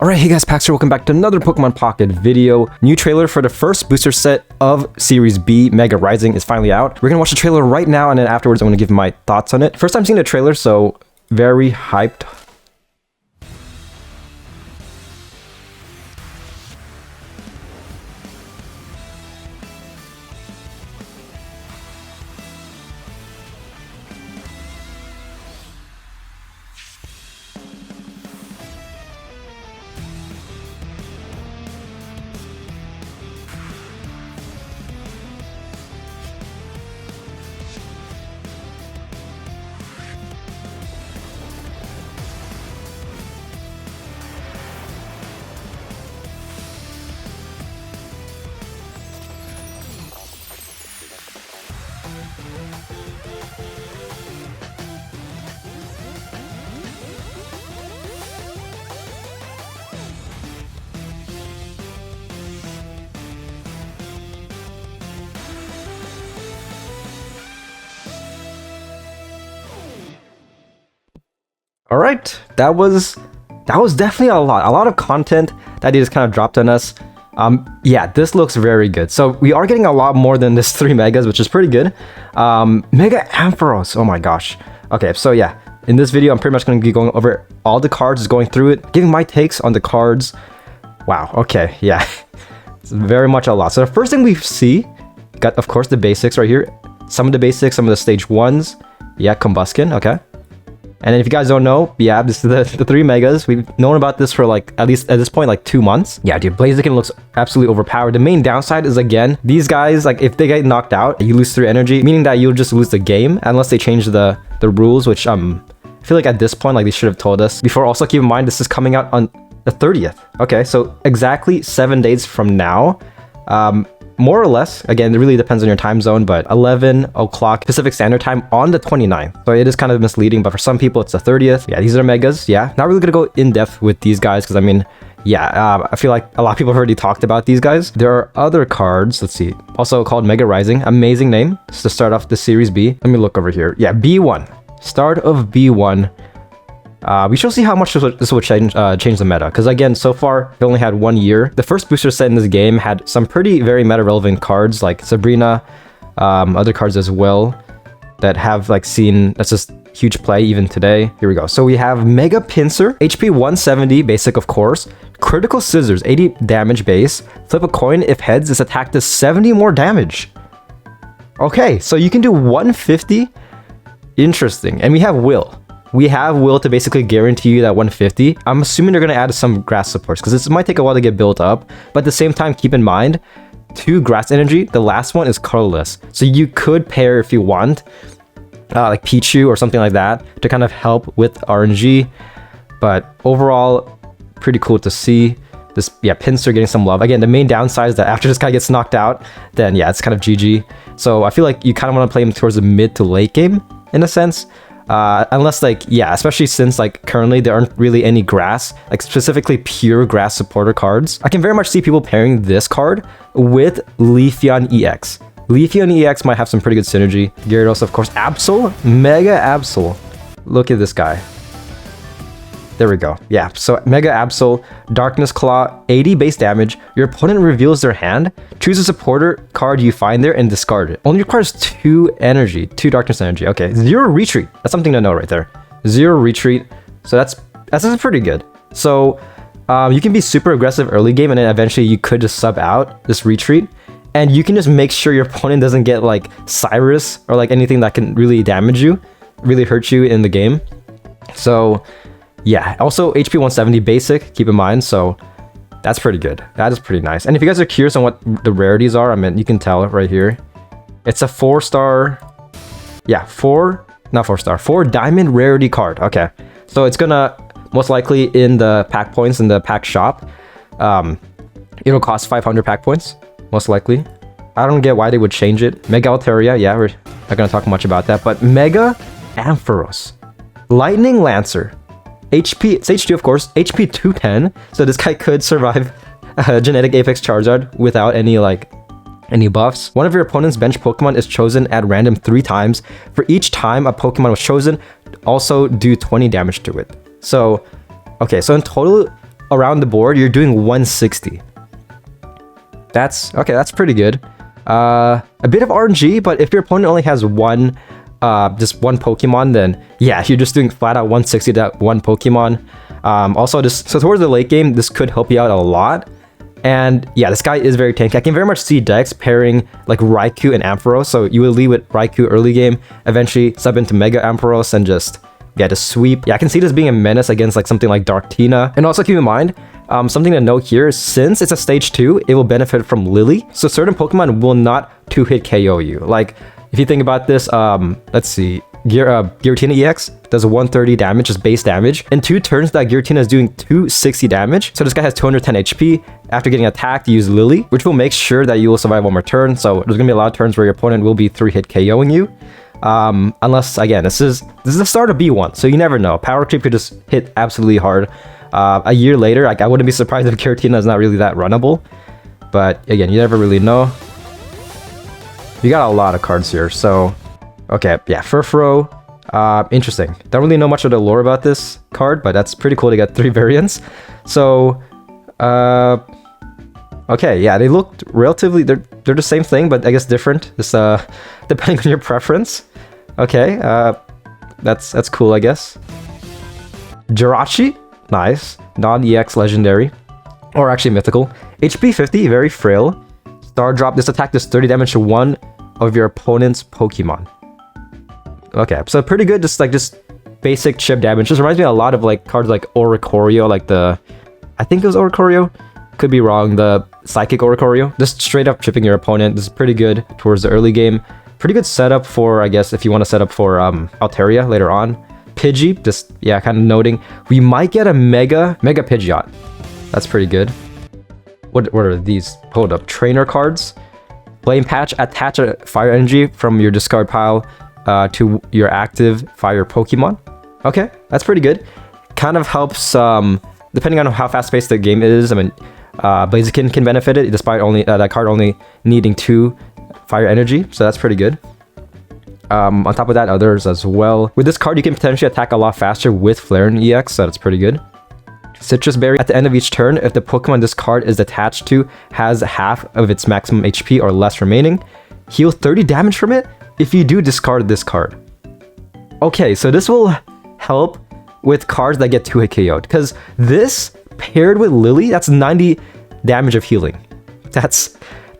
Alright, hey guys, Pax here, welcome back to another Pokemon Pocket video. New trailer for the first booster set of Series B, Mega Rising, is finally out. We're gonna watch the trailer right now, and then afterwards I'm gonna give my thoughts on it. First time seeing the trailer, so very hyped. All right, that was definitely a lot of content that they just kind of dropped on us. Yeah, this looks very good. So we are getting a lot more than this 3 megas, which is pretty good. Mega Ampharos, oh my gosh. Okay, so yeah, in this video, I'm pretty much going to be going over all the cards, just going through it, giving my takes on the cards. Wow, okay, yeah, it's very much a lot. So the first thing we see, got of course the basics right here. Some of the basics, some of the stage 1s. Yeah, Combuskin, okay. And then if you guys don't know, yeah, this is the 3 megas. We've known about this for like, at least at this point, like 2 months. Yeah, dude, Blaziken looks absolutely overpowered. The main downside is, again, these guys, like if they get knocked out, you lose 3 energy, meaning that you'll just lose the game unless they change the rules, which I feel like at this point, like they should have told us before. Also keep in mind, this is coming out on the 30th. Okay, so exactly 7 days from now. More or less, again, it really depends on your time zone, but 11 o'clock Pacific Standard Time on the 29th. So it is kind of misleading, but for some people, it's the 30th. Yeah, these are megas. Yeah, not really gonna go in depth with these guys because I mean, yeah, I feel like a lot of people have already talked about these guys. There are other cards, let's see, also called Mega Rising. Amazing name, just to start off the Series B. Let me look over here. Yeah, B1, start of B1. We shall see how much this will change the meta, because again, so far we only had 1 year. The first booster set in this game had some very meta relevant cards like Sabrina, other cards as well that have like seen that's just huge play even today. Here we go. So we have Mega Pinsir, HP 170 basic of course, Critical Scissors 80 damage base, flip a coin, if heads this attack does 70 more damage. Okay, so you can do 150. Interesting. And we have Will. We have Will to basically guarantee you that 150. I'm assuming they're going to add some grass supports because this might take a while to get built up. But at the same time, keep in mind, 2 grass energy. The last one is colorless. So you could pair if you want, like Pichu or something like that to kind of help with RNG. But overall, pretty cool to see. This, yeah, Pinsir getting some love. Again, the main downside is that after this guy gets knocked out, then yeah, it's kind of GG. So I feel like you kind of want to play him towards the mid to late game in a sense. Unless like, yeah, especially since like currently there aren't really any grass, like specifically pure grass supporter cards. I can very much see people pairing this card with LEAFEON EX. LEAFEON EX might have some pretty good synergy. Gyarados, of course. Absol, Mega Absol. Look at this guy. There we go. Yeah, so Mega Absol, Darkness Claw, 80 base damage. Your opponent reveals their hand. Choose a supporter card you find there and discard it. Only requires 2 energy, 2 darkness energy. Okay, 0 retreat. That's something to know right there. 0 retreat. So that's pretty good. So you can be super aggressive early game, and then eventually you could just sub out this retreat. And you can just make sure your opponent doesn't get like Cyrus or like anything that can really damage you, really hurt you in the game. So yeah, also HP 170 basic, keep in mind, so that's pretty good. That is pretty nice. And if you guys are curious on what the rarities are, I mean, you can tell right here. It's a 4-star, yeah, 4 diamond rarity card. Okay, so it's gonna most likely in the pack points in the pack shop. It'll cost 500 pack points, most likely. I don't get why they would change it. Mega Altaria, yeah, we're not gonna talk much about that, but Mega Ampharos, Lightning Lancer. HP, it's H2 of course, HP 210, so this guy could survive Genetic Apex Charizard without any buffs. One of your opponent's bench Pokemon is chosen at random 3 times. For each time a Pokemon was chosen, also do 20 damage to it. So, okay, so in total, around the board, you're doing 160. That's okay, that's pretty good. A bit of RNG, but if your opponent only has just one Pokemon, then yeah, you're just doing flat out 160 to that one Pokemon. Also, so towards the late game, this could help you out a lot. And yeah, this guy is very tanky. I can very much see decks pairing like Raikou and Ampharos. So you will lead with Raikou early game, eventually sub into Mega Ampharos and just sweep. Yeah, I can see this being a menace against like something like Darktina. And also keep in mind, something to note here, since it's a stage 2, it will benefit from Lily. So certain Pokemon will not 2-hit KO you. Like if you think about this, let's see, Giratina EX does 130 damage, just base damage. In 2 turns, that Giratina is doing 260 damage. So this guy has 210 HP. After getting attacked, you use Lily, which will make sure that you will survive one more turn. So there's gonna be a lot of turns where your opponent will be 3-hit KOing you. Unless, again, this is the start of B1, so you never know. Power Creep could just hit absolutely hard. A year later, like, I wouldn't be surprised if Giratina is not really that runnable. But again, you never really know. You got a lot of cards here, so... Okay, yeah, Furfrou. Interesting. Don't really know much of the lore about this card, but that's pretty cool to get 3 variants. So, okay, yeah, they looked relatively... They're the same thing, but I guess different. Just, depending on your preference. Okay, that's cool, I guess. Jirachi, nice. Non-EX legendary. Or actually mythical. HP 50, very frail. Star Drop, this attack does 30 damage to one of your opponent's Pokemon. Okay, so pretty good, just basic chip damage. This reminds me a lot of like cards like Oricorio, like I think it was Oricorio. Could be wrong, the Psychic Oricorio. Just straight up chipping your opponent. This is pretty good towards the early game. Pretty good setup for, I guess, if you want to set up for Altaria later on. Pidgey, just, yeah, kind of noting. We might get a Mega Pidgeot. That's pretty good. What are these? Hold up. Trainer cards. Flame Patch, attach a Fire Energy from your discard pile to your active Fire Pokemon. Okay, that's pretty good. Kind of helps, depending on how fast-paced the game is. I mean, Blaziken can benefit it, despite only that card only needing 2 Fire Energy, so that's pretty good. On top of that, others as well. With this card, you can potentially attack a lot faster with Flare and EX, so that's pretty good. Citrus Berry, at the end of each turn, if the Pokemon this card is attached to has half of its maximum HP or less remaining, heal 30 damage from it if you do discard this card. Okay, so this will help with cards that get 2-hit KO'd, because this paired with Lily, that's 90 damage of healing.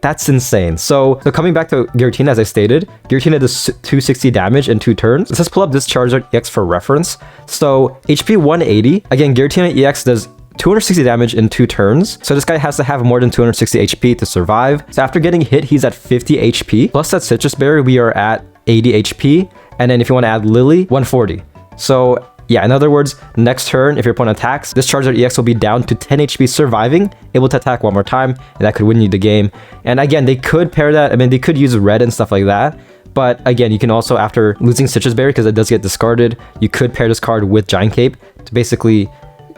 That's insane. So coming back to Giratina, as I stated, Giratina does 260 damage in 2 turns. Let's pull up this Charizard EX for reference. So HP 180. Again, Giratina EX does 260 damage in 2 turns. So this guy has to have more than 260 HP to survive. So after getting hit, he's at 50 HP. Plus that Citrus Berry, we are at 80 HP. And then if you want to add Lily, 140. So yeah, in other words, next turn, if your opponent attacks, this Charizard EX will be down to 10 HP surviving, able to attack one more time, and that could win you the game. And again, they could pair that, I mean, they could use red and stuff like that, but again, you can also, after losing Citrus Berry, because it does get discarded, you could pair this card with Giant Cape to basically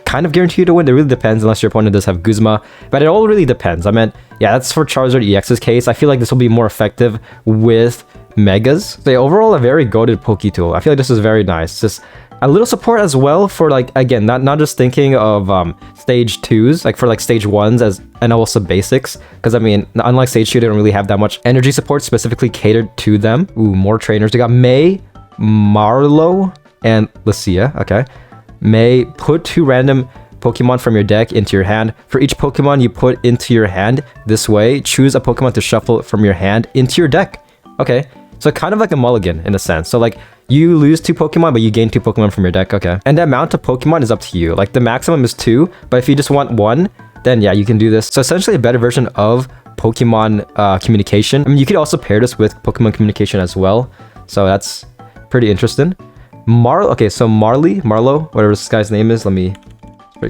kind of guarantee you to win. It really depends, unless your opponent does have Guzma, but it all really depends. I mean, yeah, that's for Charizard EX's case. I feel like this will be more effective with Megas. So yeah, overall, a very goated Poke tool. I feel like this is very nice. Just a little support as well for, like, again, not just thinking of stage 2s, like for like stage 1s as, and also basics, because I mean, unlike stage 2, they don't really have that much energy support specifically catered to them. Ooh, more trainers. They got May, Marlo, and Lucia. Okay. May, put 2 random Pokemon from your deck into your hand. For each Pokemon you put into your hand this way, choose a Pokemon to shuffle from your hand into your deck. Okay. So kind of like a mulligan in a sense. So like, you lose 2 Pokemon, but you gain 2 Pokemon from your deck. Okay. And the amount of Pokemon is up to you. Like, the maximum is 2, but if you just want 1, then yeah, you can do this. So essentially a better version of Pokemon communication. I mean, you could also pair this with Pokemon communication as well. So that's pretty interesting. Okay, so Marlo, whatever this guy's name is, let me...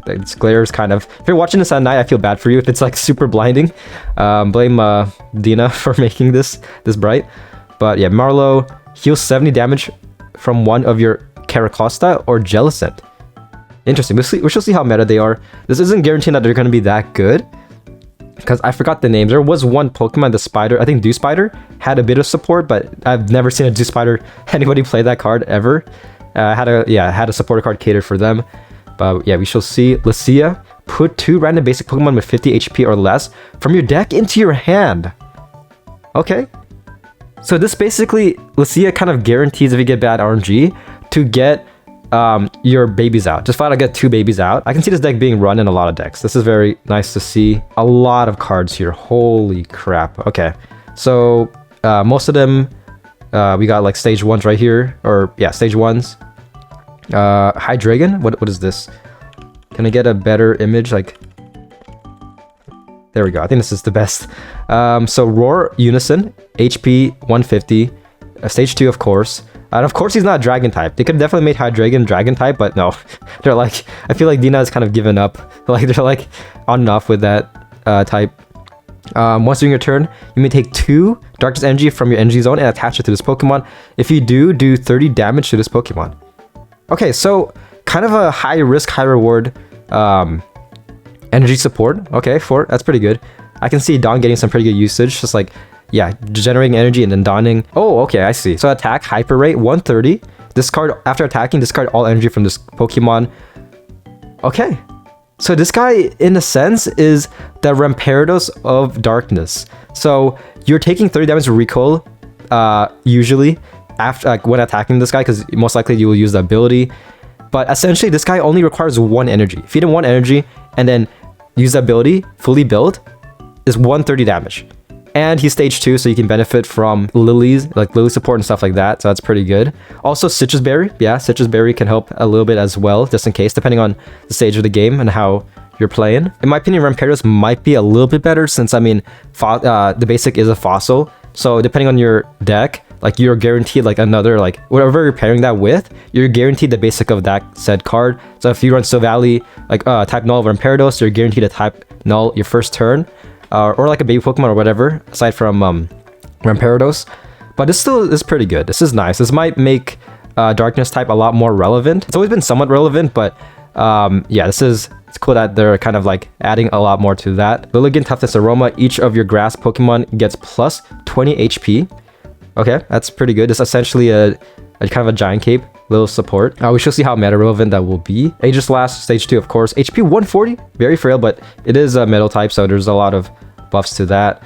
This glare is kind of... If you're watching this at night, I feel bad for you if it's like super blinding. Blame Dina for making this bright. But yeah, Marlo heals 70 damage from one of your Caracosta or Jellicent. Interesting. We shall see how meta they are. This isn't guaranteeing that they're going to be that good, because I forgot the names. There was one Pokemon, the Spider, I think Dew Spider, had a bit of support, but I've never seen a Dew Spider, anybody play that card ever. Had a supporter card catered for them. But yeah, we shall see. Lucia, put 2 random basic Pokemon with 50 HP or less from your deck into your hand. Okay. So this basically, Lucia kind of guarantees if you get bad RNG to get your babies out. Just flat out get 2 babies out. I can see this deck being run in a lot of decks. This is very nice to see. A lot of cards here. Holy crap. Okay. So most of them, we got like stage 1s right here. Or yeah, stage 1s. Hydreigon? What is this? Can I get a better image? Like, there we go. I think this is the best. So Roar Unison, HP 150, stage 2 of course. And of course he's not dragon type. They could have definitely made Hydreigon dragon type, but no. They're like, I feel like Dina has kind of given up. Like they're like on and off with that type. Once during your turn, you may take 2 Darkness Energy from your energy zone and attach it to this Pokemon. If you do 30 damage to this Pokemon. Okay, so kind of a high risk, high reward energy support. Okay, that's pretty good. I can see Dawn getting some pretty good usage. Just like, yeah, generating energy and then donning. Oh, okay, I see. So attack, hyper rate, 130. Discard, after attacking, discard all energy from this Pokemon. Okay. So this guy, in a sense, is the Rampardos of Darkness. So you're taking 30 damage to recoil, usually, after like when attacking this guy, because most likely you will use the ability. But essentially, this guy only requires 1 energy. Feed him 1 energy, and then use the ability, fully built, is 130 damage. And he's stage 2, so you can benefit from lilies, like lily support and stuff like that. So that's pretty good. Also, Citrus Berry. Yeah, Citrus Berry can help a little bit as well, just in case, depending on the stage of the game and how you're playing. In my opinion, Rampardos might be a little bit better since, I mean, the basic is a fossil. So depending on your deck, like you're guaranteed like another, like whatever you're pairing that with, you're guaranteed the basic of that said card. So if you run Silvally, like type null Rampardos, you're guaranteed a type null your first turn. Or like a baby Pokemon or whatever, aside from Rampardos. But this still is pretty good. This is nice. This might make Darkness type a lot more relevant. It's always been somewhat relevant, but yeah, it's cool that they're kind of like adding a lot more to that. Lilligant, Toughness, Aroma. Each of your grass Pokemon gets plus 20 HP. Okay, that's pretty good. It's essentially a kind of a giant cape. Little support. We shall see how meta relevant that will be. Aegislash, stage 2, of course. HP 140, very frail, but it is a metal type, so there's a lot of buffs to that.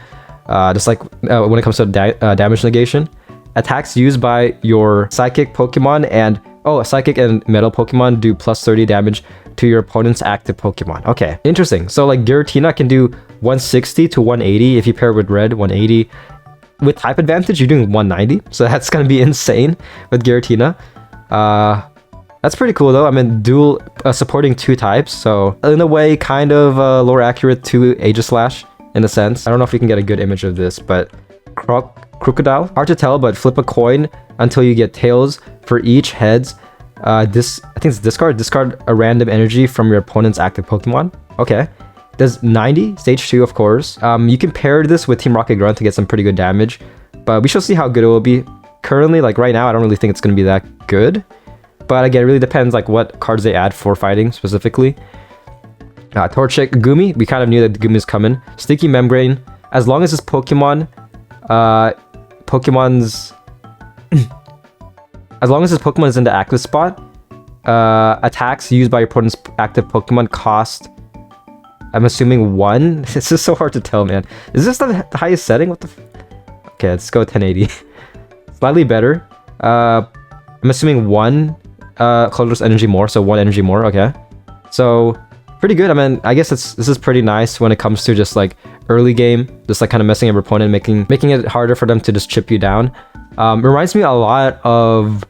Just like when it comes to damage negation. Attacks used by your psychic Pokemon and psychic and metal Pokemon do plus 30 damage to your opponent's active Pokemon. Okay, interesting. So like Giratina can do 160 to 180 if you pair with red, 180. With type advantage, you're doing 190, so that's gonna be insane with Giratina. That's pretty cool though. I mean, dual supporting 2 types, so in a way kind of lower accurate to Aegislash in a sense. I don't know if we can get a good image of this, but Crocodile, hard to tell, but flip a coin until you get tails. For each heads, I think it's discard a random energy from your opponent's active Pokemon. Okay, does 90, stage 2 of course. You can pair this with Team Rocket Grunt to get some pretty good damage, but we shall see how good it will be. Currently, like right now, I don't really think it's going to be that good. But again, it really depends like what cards they add for fighting specifically. Torchic, Gumi. We kind of knew that Gumi is coming. Sticky Membrane. As long as this Pokemon... as long as this Pokemon is in the active spot, attacks used by your opponent's active Pokemon cost... I'm assuming 1. This is so hard to tell, man. Is this the highest setting? What the... Okay, let's go 1080. Slightly better. I'm assuming 1 colorless energy more, so 1 energy more. Okay, so pretty good. I mean, I guess this is pretty nice when it comes to just like early game, just like kind of messing up your opponent, making it harder for them to just chip you down. Reminds me a lot of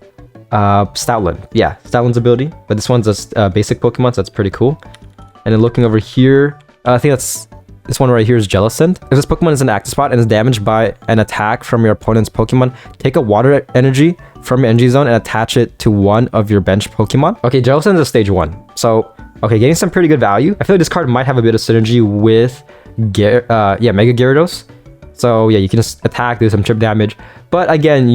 Stoutland. Yeah, Stoutland's ability, but this one's a basic Pokemon, so that's pretty cool. And then looking over here, I think that's this one right here is Jellicent. If this Pokemon is in an active spot and is damaged by an attack from your opponent's Pokemon, take a water energy from your energy zone and attach it to one of your bench Pokemon. Okay, Jellicent is stage 1. So, okay, getting some pretty good value. I feel like this card might have a bit of synergy with Mega Gyarados. So yeah, you can just attack, do some chip damage. But again,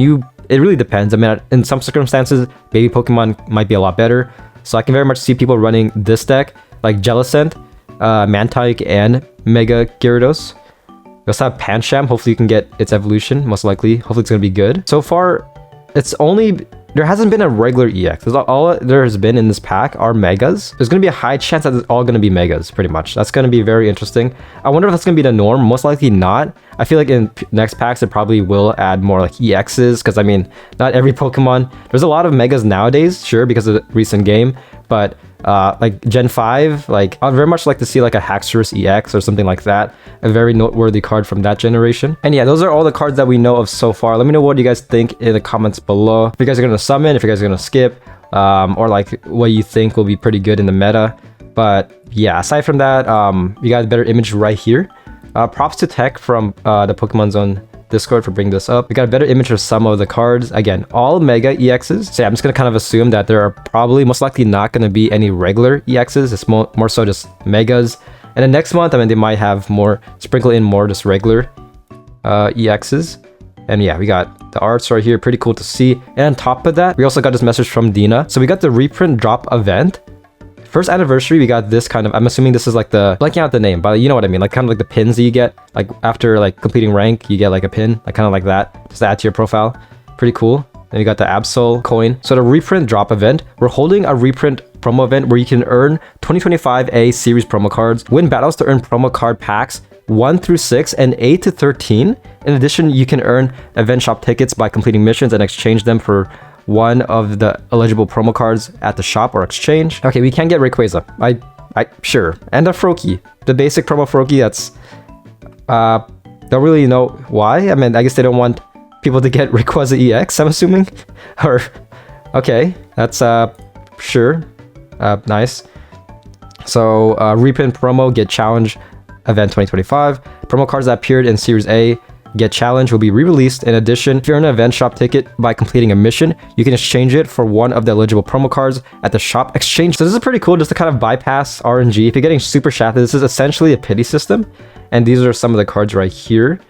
it really depends. I mean, in some circumstances, baby Pokemon might be a lot better. So I can very much see people running this deck, like Jellicent, Mantike, and Mega Gyarados. We also have Pancham. Hopefully you can get its evolution, most likely. Hopefully it's going to be good. So far, it's only there hasn't been a regular EX. All there has been in this pack are Megas. There's going to be a high chance that it's all going to be Megas, pretty much. That's going to be very interesting. I wonder if that's going to be the norm. Most likely not. I feel like in next packs, it probably will add more like EXs, because I mean, not every Pokemon. There's a lot of Megas nowadays, sure, because of the recent game, but like Gen 5, like I'd very much like to see like a Haxorus EX or something like that. A very noteworthy card from that generation. And yeah, those are all the cards that we know of so far. Let me know what you guys think in the comments below. If you guys are going to summon, if you guys are going to skip, or like what you think will be pretty good in the meta. But yeah, aside from that, you got a better image right here. Props to Tech from the Pokemon Zone Discord for bringing this up. We got a better image of some of the cards. Again, all Mega EXs. So yeah, I'm just gonna kind of assume that there are probably most likely not gonna be any regular EXs. It's more so just Megas. And then next month, I mean, they might have more, sprinkle in more just regular EXs. And yeah, we got the arts right here, pretty cool to see. And on top of that, we also got this message from Dina. So we got the reprint drop event. First anniversary, we got this kind of, I'm assuming this is like the, blanking out the name, but you know what I mean, like kind of like the pins that you get, like after like completing rank, you get like a pin, like kind of like that, just to add to your profile. Pretty cool. Then we got the Absol coin. So the reprint drop event, we're holding a reprint promo event where you can earn 2025A series promo cards, win battles to earn promo card packs 1 through 6 and 8 to 13. In addition, you can earn event shop tickets by completing missions and exchange them for one of the eligible promo cards at the shop or exchange. Okay, we can get Rayquaza. I sure. And a Froakie. The basic promo Froakie, that's don't really know why. I mean, I guess they don't want people to get Rayquaza EX, I'm assuming. Or okay, that's sure. Nice. So reprint promo, get challenge event 2025. Promo cards that appeared in Series A Get Challenge will be re-released. In addition, if you're in an event shop ticket by completing a mission, you can exchange it for one of the eligible promo cards at the shop exchange. So this is pretty cool just to kind of bypass RNG. If you're getting super shafted, this is essentially a pity system. And these are some of the cards right here.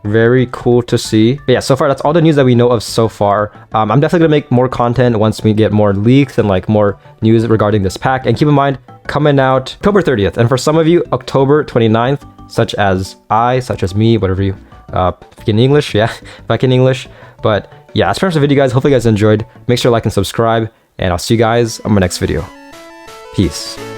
Very cool to see. But yeah, so far that's all the news that we know of so far. I'm definitely gonna make more content once we get more leaks and like more news regarding this pack. And keep in mind, coming out October 30th. And for some of you, October 29th, such as me, whatever you in English, yeah, back in English. But yeah, that's pretty much the video, guys. Hopefully you guys enjoyed. Make sure to like and subscribe, and I'll see you guys on my next video. Peace.